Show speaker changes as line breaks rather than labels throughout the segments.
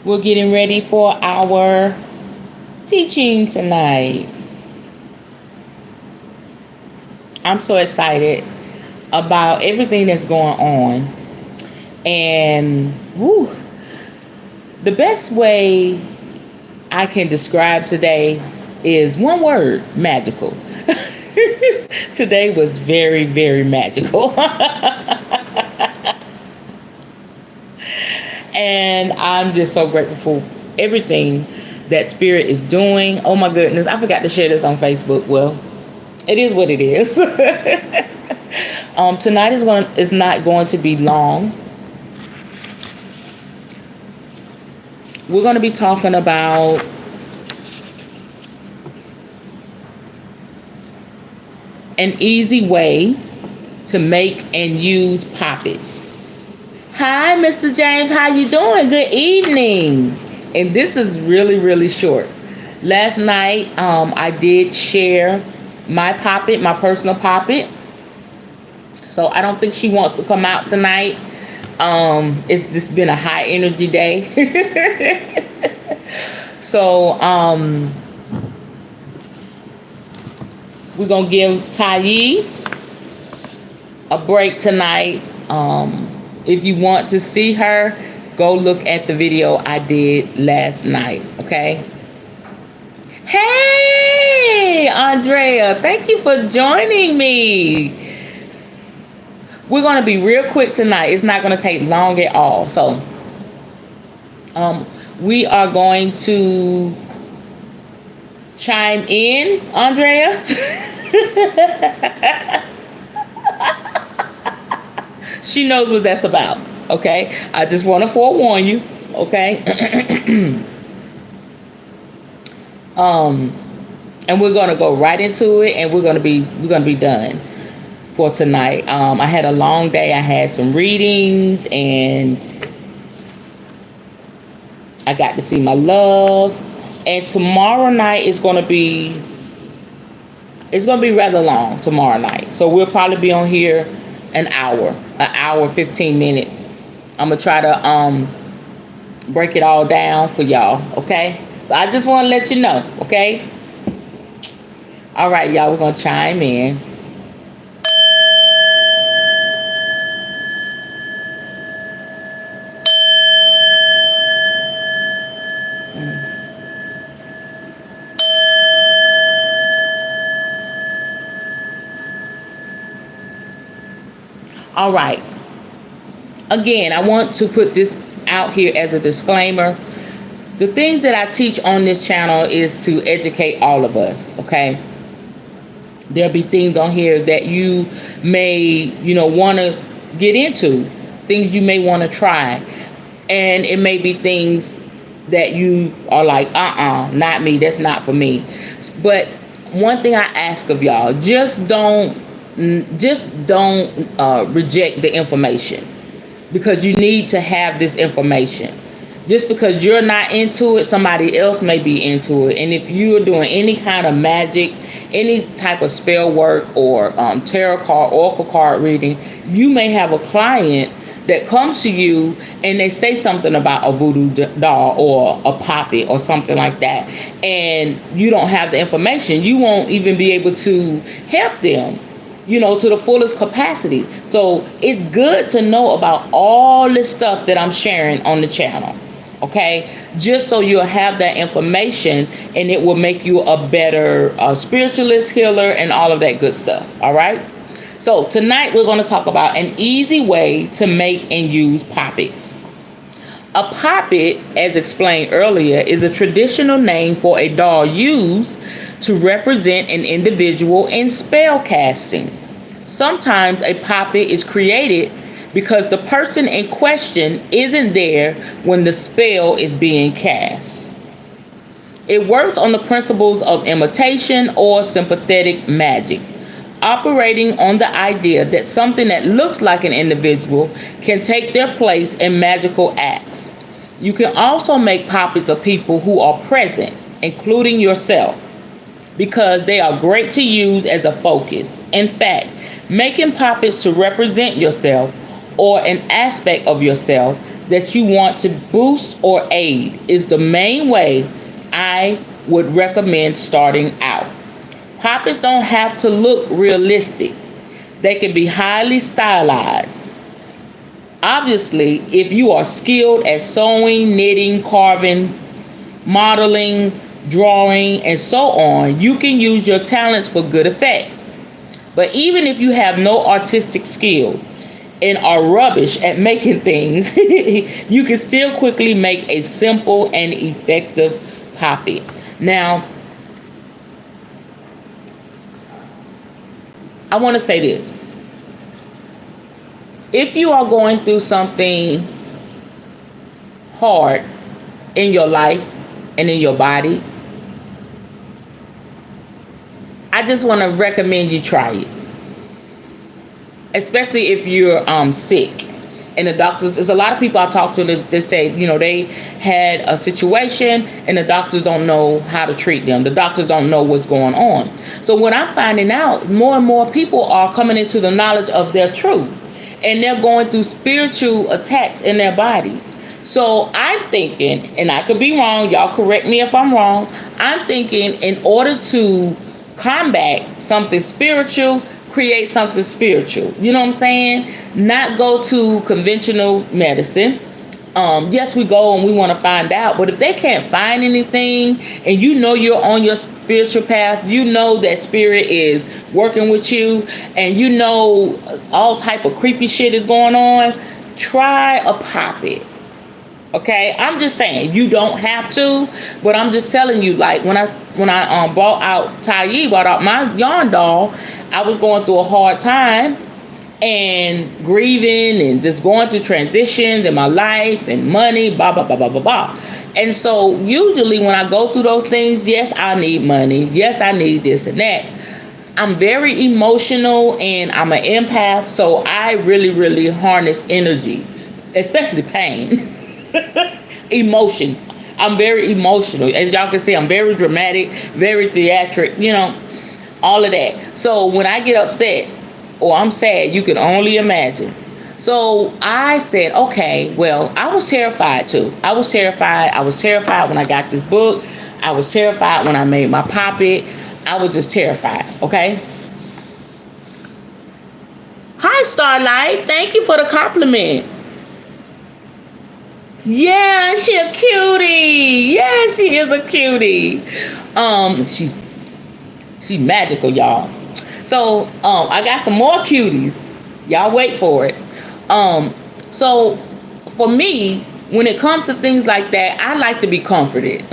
We're getting ready for our teaching tonight. I'm so excited about everything that's going on. And woo, the best way I can describe today is one word: magical. Today was very, very magical. And I'm just so grateful for everything that Spirit is doing. Oh my goodness, I forgot to share this on Facebook. Well, it is what it is. Tonight is not going to be long. We're going to be talking about an easy way to make and use Poppet. Hi, Mr. James. How you doing? Good evening. And this is really, really short. Last night, I did share my Poppet, my personal Poppet. So I don't think she wants to come out tonight. It's just been a high energy day. So we're gonna give Tayi a break tonight. If you want to see her, go look at the video I did last night. Okay. Hey, Andrea, thank you for joining me. We're going to be real quick tonight. It's not going to take long at all. So, we are going to chime in, Andrea. She knows what that's about. Okay. I just want to forewarn you. Okay. And we're going to go right into it, and we're going to be done for tonight. I had a long day. I had some readings, and I got to see my love. And tomorrow night is going to be rather long tomorrow night. So we'll probably be on here an hour, 15 minutes. I'm going to try to break it all down for y'all, okay? So I just want to let you know, okay? All right, y'all, we're going to chime in. All right. Again, I want to put this out here as a disclaimer. The things that I teach on this channel is to educate all of us, okay? There'll be things on here that you may, want to get into, things you may want to try. And it may be things that you are like, not me, that's not for me. But one thing I ask of y'all, just don't reject the information, because you need to have this information. Just because you're not into it, somebody else may be into it. And if you're doing any kind of magic, any type of spell work, or tarot card, oracle card reading, you may have a client that comes to you and they say something about a voodoo doll or a poppet or something like that, and you don't have the information. You won't even be able to help them, to the fullest capacity. So it's good to know about all this stuff that I'm sharing on the channel, okay? Just so you'll have that information, and it will make you a better spiritualist, healer, and all of that good stuff, all right? So tonight we're going to talk about an easy way to make and use poppets. A poppet, as explained earlier, is a traditional name for a doll used to represent an individual in spell casting. Sometimes a poppet is created because the person in question isn't there when the spell is being cast. It works on the principles of imitation or sympathetic magic, operating on the idea that something that looks like an individual can take their place in magical acts. You can also make poppets of people who are present, including yourself, because they are great to use as a focus. In fact, making poppets to represent yourself or an aspect of yourself that you want to boost or aid is the main way I would recommend starting out. Poppets don't have to look realistic. They can be highly stylized. Obviously, if you are skilled at sewing, knitting, carving, modeling, drawing, and so on, you can use your talents for good effect. But even if you have no artistic skill and are rubbish at making things, you can still quickly make a simple and effective poppet. Now, I want to say this. If you are going through something hard in your life and in your body, I just want to recommend you try it. Especially if you're sick. And the doctors, there's a lot of people I talk to that say, they had a situation and the doctors don't know how to treat them. The doctors don't know what's going on. So what I'm finding out, more and more people are coming into the knowledge of their truth. And they're going through spiritual attacks in their body. So I'm thinking, and I could be wrong, y'all correct me if I'm wrong, I'm thinking in order to combat something spiritual, create something spiritual. You know what I'm saying? Not go to conventional medicine. Yes, we go and we want to find out, but if they can't find anything and you're on your spiritual path, that spirit is working with you, and all type of creepy shit is going on, try a poppet. Okay, I'm just saying you don't have to, but I'm just telling you, like when I bought out my yarn doll, I was going through a hard time and grieving and just going through transitions in my life and money, blah blah blah blah blah blah. And so usually when I go through those things, yes, I need money, yes, I need this and that. I'm very emotional and I'm an empath, so I really, really harness energy, especially pain. Emotion. I'm very emotional. As y'all can see, I'm very dramatic, very theatric, all of that. So when I get upset or I'm sad, you can only imagine. So I said, okay, well, I was terrified too. I was terrified when I got this book. I was terrified when I made my poppet. I was just terrified, okay? Hi, Starlight. Thank you for the compliment. Yeah, she a cutie. Yeah, she is a cutie. She's magical, y'all. So I got some more cuties. Y'all wait for it. So for me, when it comes to things like that, I like to be comforted.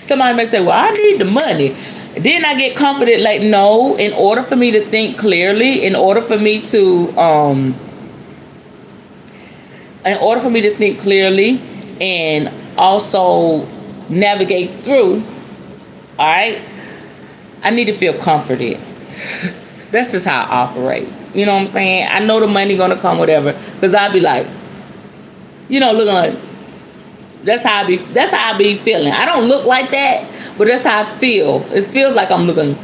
Somebody may say, well, I need the money. Then I get comforted, like, no, in order for me to think clearly, in order for me to and also navigate through, all right, I need to feel comforted. That's just how I operate. You know what I'm saying? I know the money gonna come, whatever, because I'll be like, looking like, that's how I be feeling. I don't look like that, but that's how I feel. It feels like I'm looking,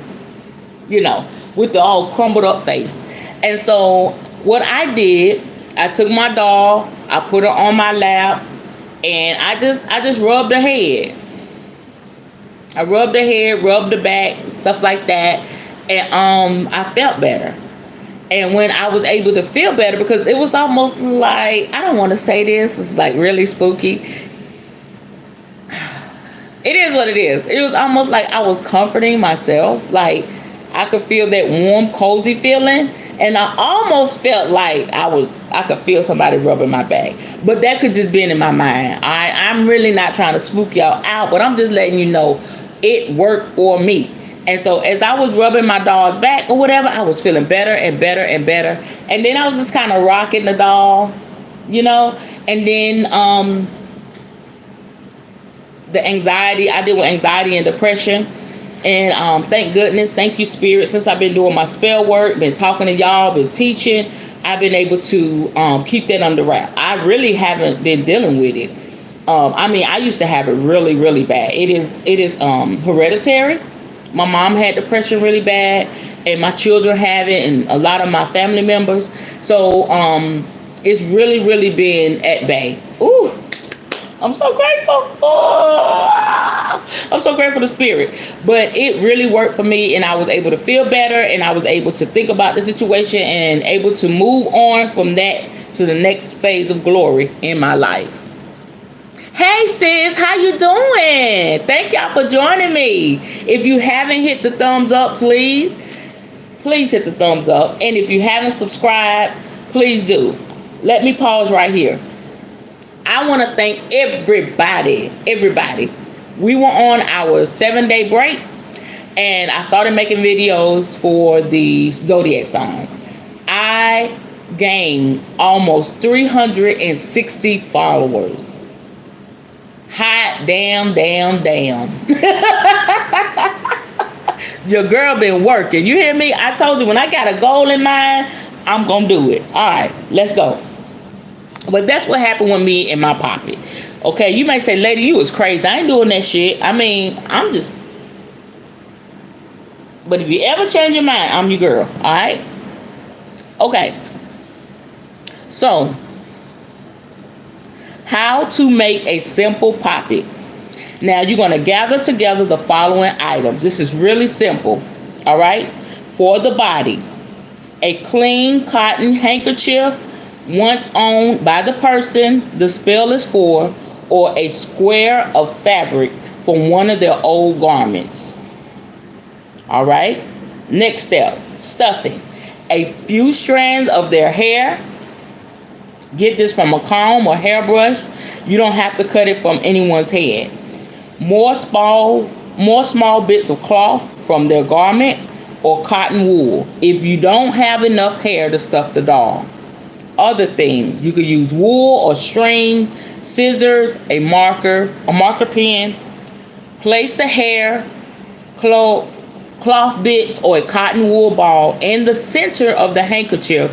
with the all crumbled up face. And so what I did, I took my doll, I put her on my lap, and I just rubbed her head. I rubbed her head, rubbed the back, stuff like that, and I felt better. And when I was able to feel better, because it was almost like, I don't want to say this, it's like really spooky. It is what it is. It was almost like I was comforting myself. Like I could feel that warm, cozy feeling. And I almost felt like I could feel somebody rubbing my back. But that could just be in my mind. I'm really not trying to spook y'all out, but I'm just letting you know it worked for me. And so as I was rubbing my doll's back or whatever, I was feeling better and better and better. And then I was just kind of rocking the doll, And then the anxiety, I deal with anxiety and depression. And thank goodness, thank you, Spirit, since I've been doing my spell work, been talking to y'all, been teaching, I've been able to keep that under wrap. I really haven't been dealing with it. I used to have it really, really bad. It is hereditary. My mom had depression really bad, and my children have it, and a lot of my family members. So It's really, really been at bay. Ooh, I'm so grateful. Oh, I'm so grateful to Spirit. But it really worked for me, and I was able to feel better, and I was able to think about the situation and able to move on from that to the next phase of glory in my life. Hey sis, how you doing? Thank y'all for joining me. If you haven't hit the thumbs up, please hit the thumbs up. And if you haven't subscribed, please do. Let me pause right here. I want to thank everybody. We were on our 7-day break, and I started making videos for the Zodiac sign. I gained almost 360 followers. Hot damn. Your girl been working. You hear me? I told you when I got a goal in mind, I'm going to do it. All right, let's go. But that's what happened with me and my poppet. Okay, you may say, lady, you was crazy. I ain't doing that shit. I mean, I'm just... But if you ever change your mind, I'm your girl. All right? Okay. So, how to make a simple poppet. Now, you're going to gather together the following items. This is really simple. All right? For the body, a clean cotton handkerchief once owned by the person the spell is for, or a square of fabric from one of their old garments. All right? Next step, stuffing. A few strands of their hair. Get this from a comb or hairbrush. You don't have to cut it from anyone's head. More small bits of cloth from their garment or cotton wool if you don't have enough hair to stuff the doll. Other things, you could use wool or string, scissors, a marker pen. Place the hair, cloth bits, or a cotton wool ball in the center of the handkerchief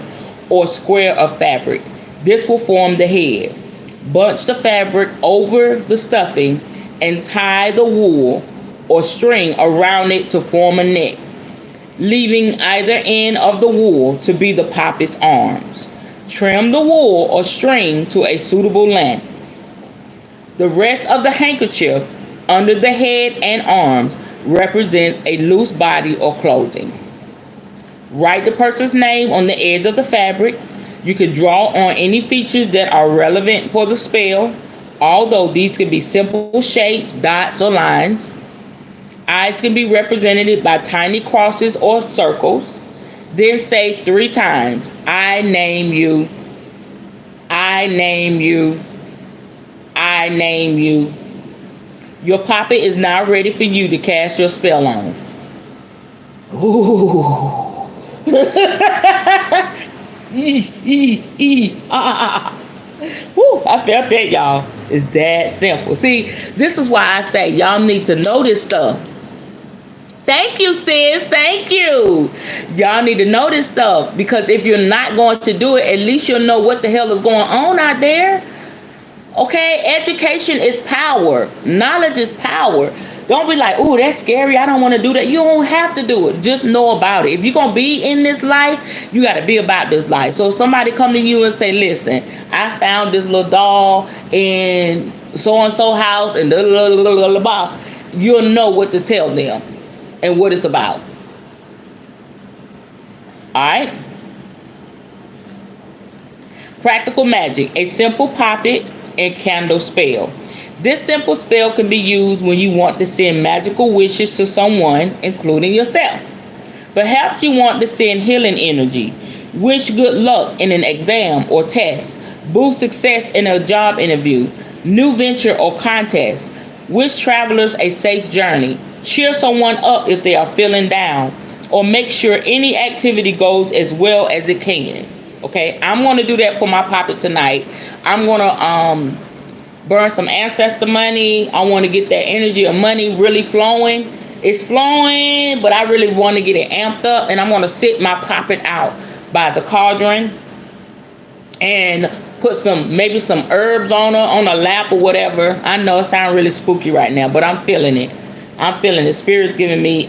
or square of fabric. This will form the head. Bunch the fabric over the stuffing and tie the wool or string around it to form a neck, leaving either end of the wool to be the poppet's arms. Trim the wool or string to a suitable length. The rest of the handkerchief under the head and arms represents a loose body or clothing. Write the person's name on the edge of the fabric. You can draw on any features that are relevant for the spell, although these can be simple shapes, dots, or lines. Eyes can be represented by tiny crosses or circles. Then say 3 times, I name you, I name you, I name you. Your poppet is now ready for you to cast your spell on. Ooh. Woo, I felt that, y'all. It's that simple. See, this is why I say y'all need to know this stuff. Thank you, sis. Thank you. Y'all need to know this stuff, because if you're not going to do it, at least you'll know what the hell is going on out there. Okay? Education is power. Knowledge is power. Don't be like, oh, that's scary. I don't want to do that. You don't have to do it. Just know about it. If you're going to be in this life, you got to be about this life. So if somebody come to you and say, listen, I found this little doll in so-and-so house and blah, blah, blah, blah, blah, you'll know what to tell them and what it's about. Alright? Practical magic. A simple poppet and candle spell. This simple spell can be used when you want to send magical wishes to someone, including yourself. Perhaps you want to send healing energy, wish good luck in an exam or test, boost success in a job interview, new venture or contest, wish travelers a safe journey, cheer someone up if they are feeling down, or make sure any activity goes as well as it can. Okay, I'm going to do that for my poppet tonight. I'm going to burn some ancestor money. I want to get that energy of money really flowing. It's flowing, but I really want to get it amped up, and I'm going to sit my poppet out by the cauldron and put maybe some herbs on a lap or whatever. I know it sounds really spooky right now, but I'm feeling it. I'm feeling the Spirit's giving me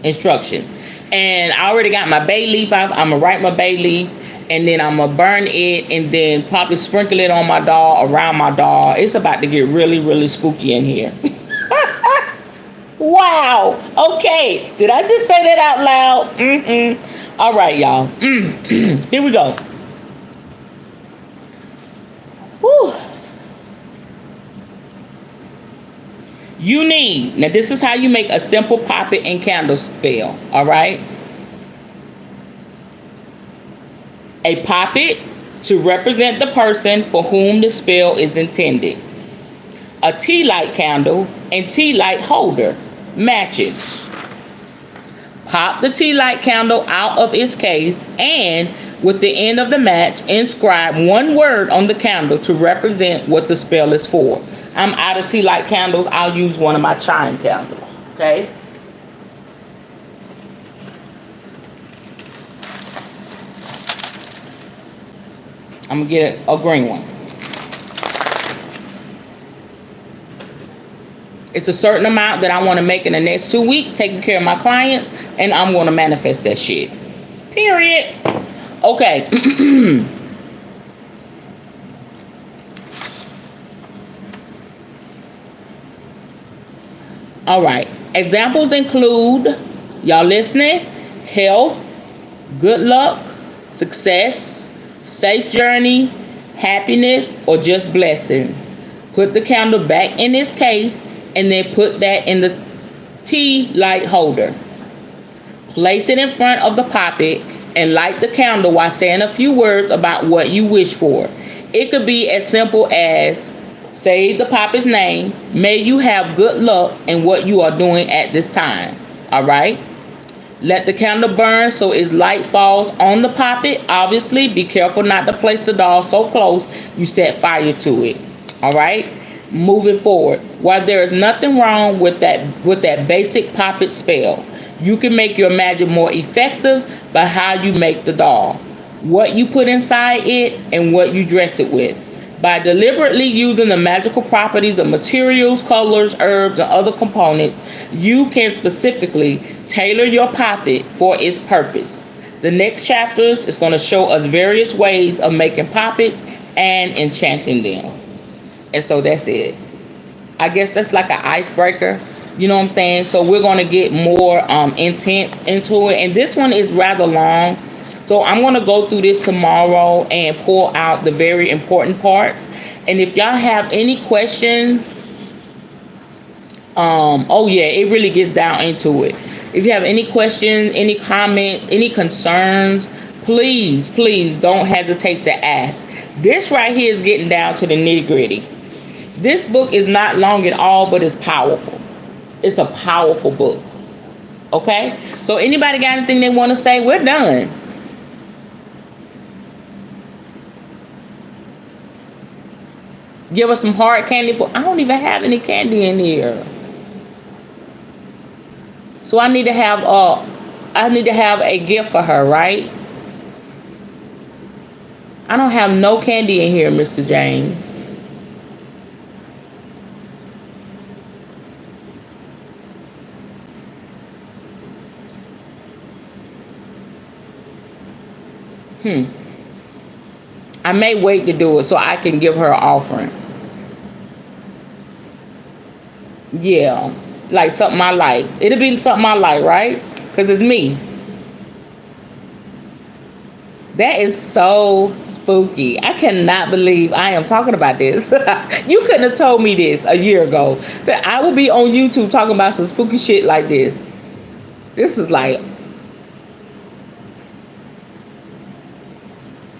instruction. And I already got my bay leaf. I'm going to write my bay leaf. and then I'm gonna burn it, and then probably sprinkle it on my doll, around my doll. It's about to get really, really spooky in here. Wow. Okay. Did I just say that out loud? All right, y'all. Here we go. Whew. You need, now this is how you make a simple poppet and candle spell. All right. A poppet to represent the person for whom the spell is intended. A tea light candle and tea light holder matches. Pop the tea light candle out of its case and with the end of the match inscribe one word on the candle to represent what the spell is for. I'm out of tea light candles. I'll use one of my chime candles. Okay. I'm gonna get a green one. It's a certain amount that I want to make in the next 2 weeks, taking care of my client, and I'm going to manifest that shit. Period. Okay. All right. Examples include, y'all listening? Health, good luck, success, safe journey, happiness, or just blessing. Put the candle back in its case and then put that in the tea light holder. Place it in front of the poppet and light the candle while saying a few words about what you wish for. It could be as simple as, say the poppet's name, may you have good luck in what you are doing at this time. All right. Let the candle burn so its light falls on the poppet. Obviously, be careful not to place the doll so close you set fire to it. All right. Moving forward, while there is nothing wrong with that basic poppet spell, you can make your magic more effective by how you make the doll, what you put inside it, and what you dress it with. By deliberately using the magical properties of materials, colors, herbs, and other components, you can specifically tailor your poppet for its purpose. The next chapters is going to show us various ways of making poppets and enchanting them. And so that's it. I guess that's like an icebreaker. You know what I'm saying? So we're going to get more intense into it. And this one is rather long. So I'm going to go through this tomorrow and pull out the very important parts. And if y'all have any questions, oh yeah, it really gets down into it. If you have any questions, any comments, any concerns, please don't hesitate to ask. This right here is getting down to the nitty-gritty. This book is not long at all, but it's powerful. It's a powerful book. Okay? So anybody got anything they want to say? We're done. Give us some hard candy. I don't even have any candy in here. So I need to have a gift for her, right? I don't have no candy in here, Mr. James. I may wait to do it so I can give her an offering. Yeah, like something I like. It'll be something I like, right? Because it's me. That is so spooky. I cannot believe I am talking about this. You couldn't have told me this a year ago. That I would be on YouTube talking about some spooky shit like this. This is like...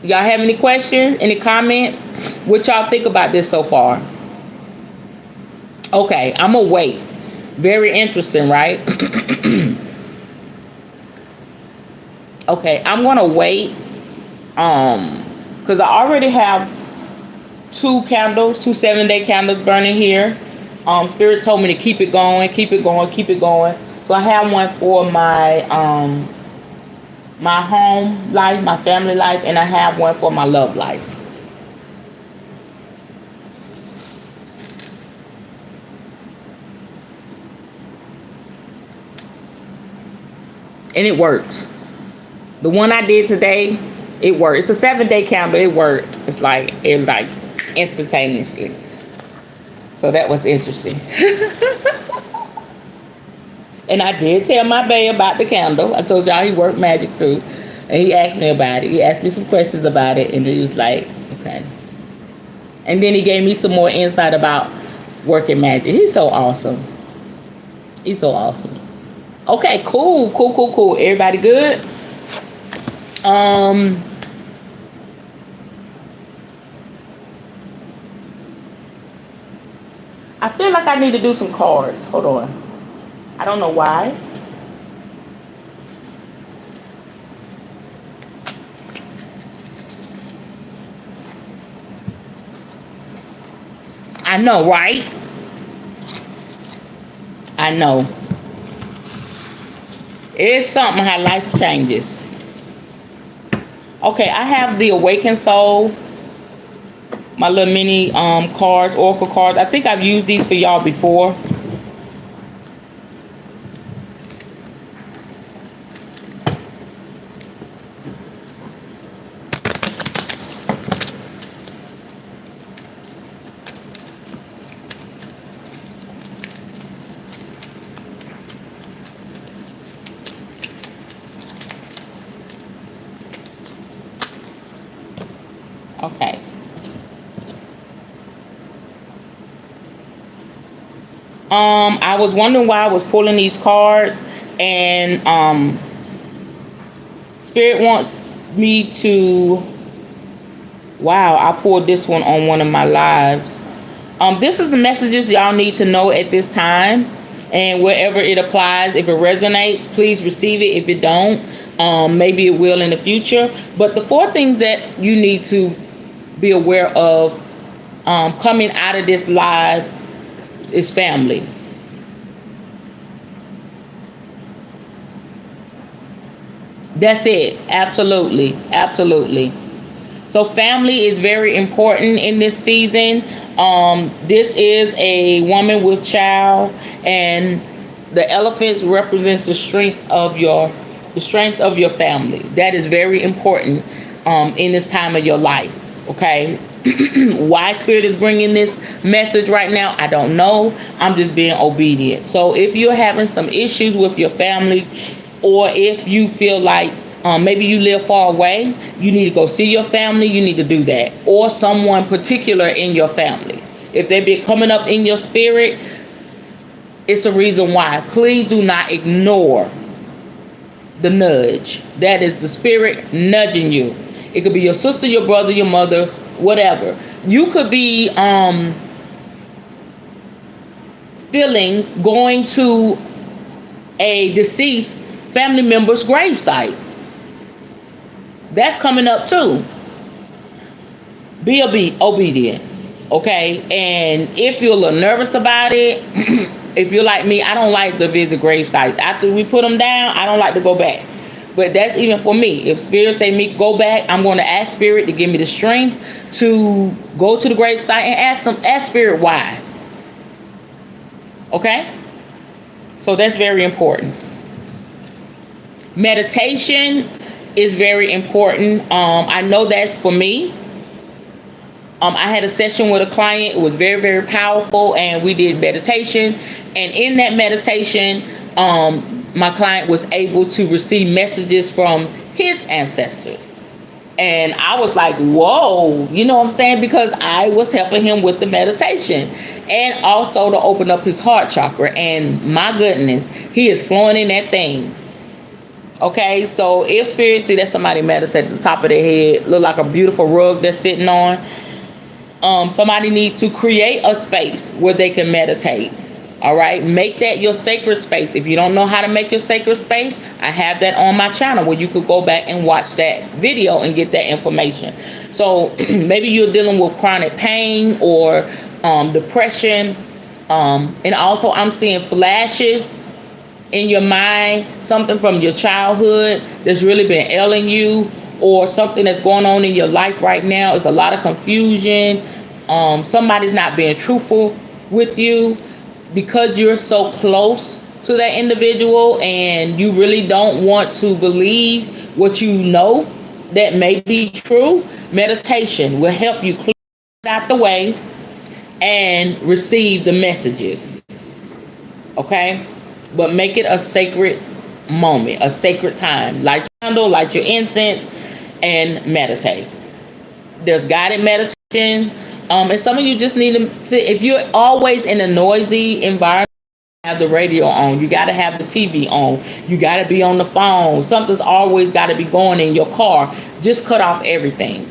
Y'all have any questions? Any comments? What y'all think about this so far? Okay, I'm gonna wait. Very interesting, right? Okay, I'm gonna wait. Because I already have 2 candles, 2 7-day candles burning here. Spirit told me to keep it going, keep it going, keep it going. So I have one for my my home life, my family life, and I have one for my love life. And it works. The one I did today, It worked. It's a 7-day candle. It worked. It's like instantaneously. So that was interesting. And I did tell my bae about the candle. I told y'all he worked magic too. And he asked me about it. He asked me some questions about it. And he was like, okay. And then he gave me some more insight about working magic. He's so awesome. He's so awesome. Okay, cool. Everybody good? I feel like I need to do some cards. Hold on. I don't know why. I know, right? I know. It's something how life changes. Okay, I have the Awakened Soul, my little mini cards, oracle cards. I think I've used these for y'all before. Okay. I was wondering why I was pulling these cards, and Spirit wants me to. Wow, I pulled this one on one of my lives. This is the messages y'all need to know at this time, and wherever it applies, if it resonates, please receive it. If it don't, maybe it will in the future. But the 4 things that you need to be aware of coming out of this live is family. That's it. Absolutely. So family is very important in this season. This is a woman with child, and the elephants represents the strength of your family. That is very important in this time of your life. Okay. Why Spirit is bringing this message right now, I don't know. I'm just being obedient. So if you're having some issues with your family, or if you feel like maybe you live far away, you need to go see your family, you need to do that. Or someone particular in your family. If they be coming up in your spirit, it's a reason why. Please do not ignore the nudge. That is the spirit nudging you. It could be your sister, your brother, your mother, whatever. You could be feeling going to a deceased family member's gravesite. That's coming up too. Be obedient. Okay? And if you're a little nervous about it, if you're like me, I don't like to visit grave sites. After we put them down, I don't like to go back. But that's even for me. If Spirit say me go back, I'm going to ask Spirit to give me the strength to go to the grave site and ask Spirit why. Okay? So that's very important. Meditation is very important. I know that for me. I had a session with a client. It was very, very powerful, and we did meditation. And in that meditation, my client was able to receive messages from his ancestors. And I was like, whoa, you know what I'm saying? Because I was helping him with the meditation and also to open up his heart chakra. And my goodness, he is flowing in that thing. Okay, so if Spirit see that somebody meditates at the top of their head, look like a beautiful rug they're sitting on, somebody needs to create a space where they can meditate. All right, make that your sacred space. If you don't know how to make your sacred space, I have that on my channel where you could go back and watch that video and get that information. So maybe you're dealing with chronic pain or depression, and also I'm seeing flashes in your mind, something from your childhood that's really been ailing you, or something that's going on in your life right now. It's a lot of confusion. Somebody's not being truthful with you because you're so close to that individual and you really don't want to believe what you know. that may be true, meditation will help you clear it out the way and receive the messages. Okay? But make it a sacred moment, a sacred time. Light your candle, light your incense, and meditate. There's guided meditation. And some of you just need to sit. If you're always in a noisy environment, have the radio on, you got to have the TV on, you got to be on the phone, something's always got to be going in your car. Just cut off everything.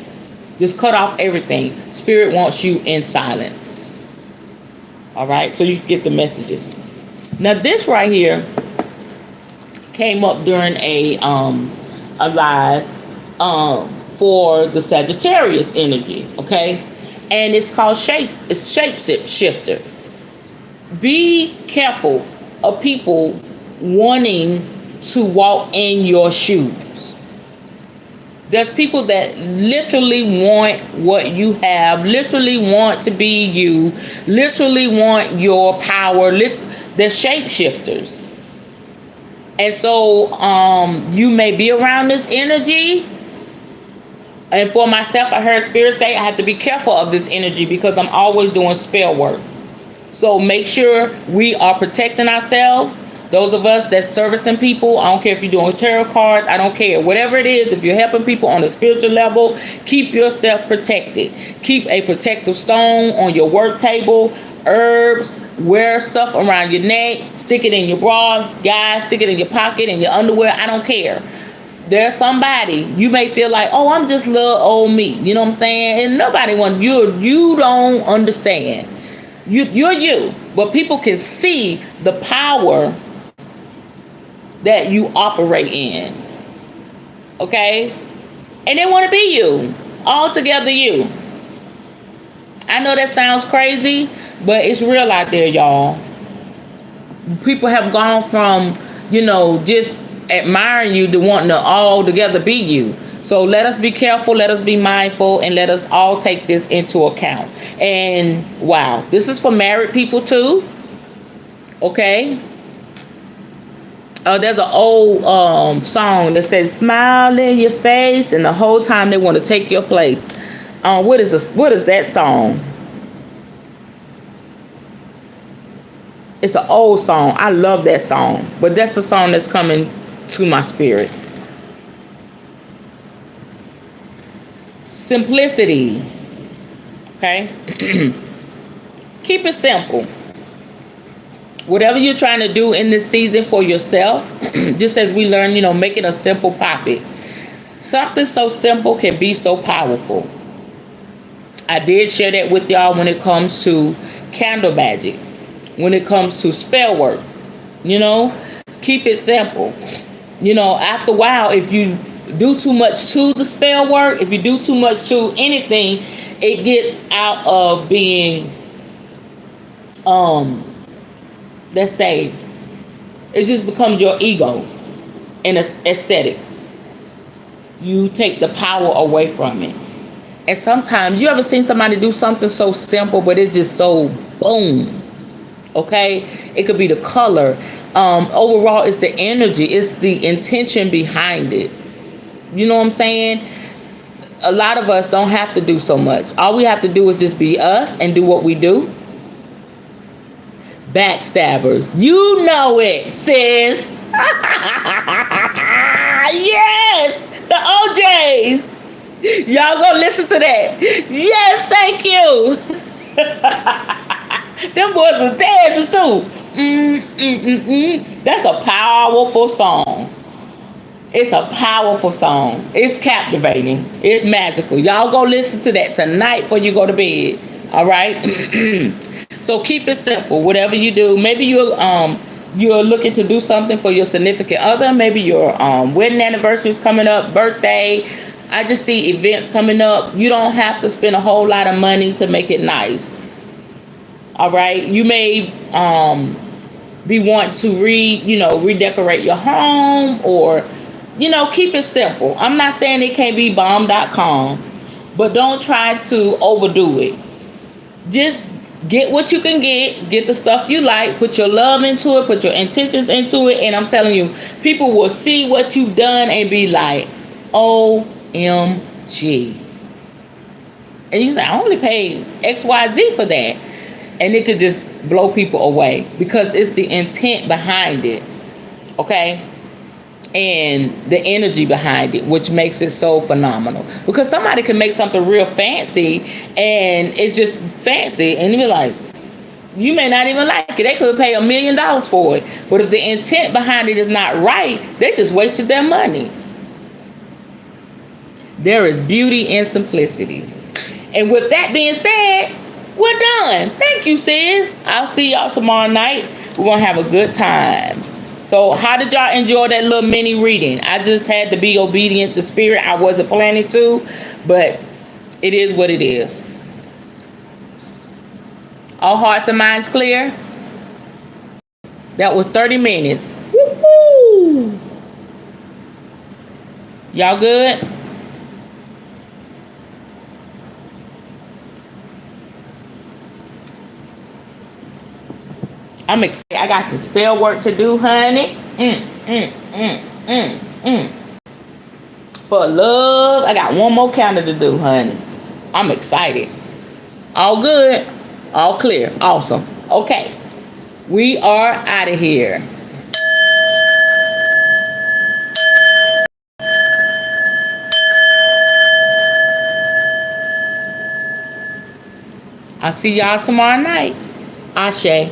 Just cut off everything. Spirit wants you in silence. All right, so you get the messages. Now this right here came up during a live for the Sagittarius energy. Okay, and it's called shape shifter. Be careful of people wanting to walk in your shoes. There's people that literally want what you have, literally want to be you, literally want your power. They're shapeshifters. And so you may be around this energy. And for myself, I heard Spirit say I have to be careful of this energy because I'm always doing spell work. So make sure we are protecting ourselves. Those of us that's servicing people, I don't care if you're doing tarot cards, I don't care. Whatever it is, if you're helping people on a spiritual level, keep yourself protected. Keep a protective stone on your work table, herbs, wear stuff around your neck, stick it in your bra, guys, stick it in your pocket, in your underwear, I don't care. There's somebody, you may feel like, oh, I'm just little old me. You know what I'm saying? And nobody wants you don't understand. You're you, but people can see the power that you operate in. Okay? And they want to be you. Altogether you. I know that sounds crazy, but it's real out there, y'all. People have gone from, just admiring you to wanting to all together be you. So let us be careful, let us be mindful, and let us all take this into account. And wow, this is for married people too. Okay? There's an old song that says, smile in your face, and the whole time they want to take your place. What is that song? It's an old song. I love that song. But that's the song that's coming to my spirit. Simplicity. Okay? Keep it simple. Whatever you're trying to do in this season for yourself, just as we learn, making a simple poppet. Something so simple can be so powerful. I did share that with y'all when it comes to candle magic, when it comes to spell work. Keep it simple. After a while, if you do too much to the spell work, if you do too much to anything, it gets out of being, let's say, it just becomes your ego and aesthetics. You take the power away from it. And sometimes, you ever seen somebody do something so simple, but it's just so boom? Okay? It could be the color. Overall, it's the energy. It's the intention behind it. You know what I'm saying? A lot of us don't have to do so much. All we have to do is just be us and do what we do. Backstabbers. You know it, sis. Yes! The OJs. Y'all go listen to that. Yes, thank you. Them boys was dancing too. That's a powerful song. It's a powerful song. It's captivating. It's magical. Y'all go listen to that tonight before you go to bed. All right? So keep it simple. Whatever you do, maybe you're looking to do something for your significant other. Maybe your wedding anniversary is coming up, birthday. I just see events coming up. You don't have to spend a whole lot of money to make it nice. All right? You may be wanting to redecorate your home, or keep it simple. I'm not saying it can't be bomb.com, but don't try to overdo it. Just get what you can get the stuff you like, put your love into it, put your intentions into it, and I'm telling you, people will see what you've done and be like, oh OMG. And you say, I only paid XYZ for that. And it could just blow people away because it's the intent behind it. Okay? And the energy behind it, which makes it so phenomenal. Because somebody can make something real fancy and it's just fancy, and you be like, you may not even like it. They could pay $1 million for it. But if the intent behind it is not right, they just wasted their money. There is beauty in simplicity. And with that being said, we're done. Thank you, sis. I'll see y'all tomorrow night. We're going to have a good time. So how did y'all enjoy that little mini reading? I just had to be obedient to spirit. I wasn't planning to, but it is what it is. All hearts and minds clear? That was 30 minutes. Woo-hoo! Y'all good? I'm excited. I got some spell work to do, honey. For love, I got one more counter to do, honey. I'm excited. All good. All clear. Awesome. Okay. We are out of here. I'll see y'all tomorrow night. Ashe.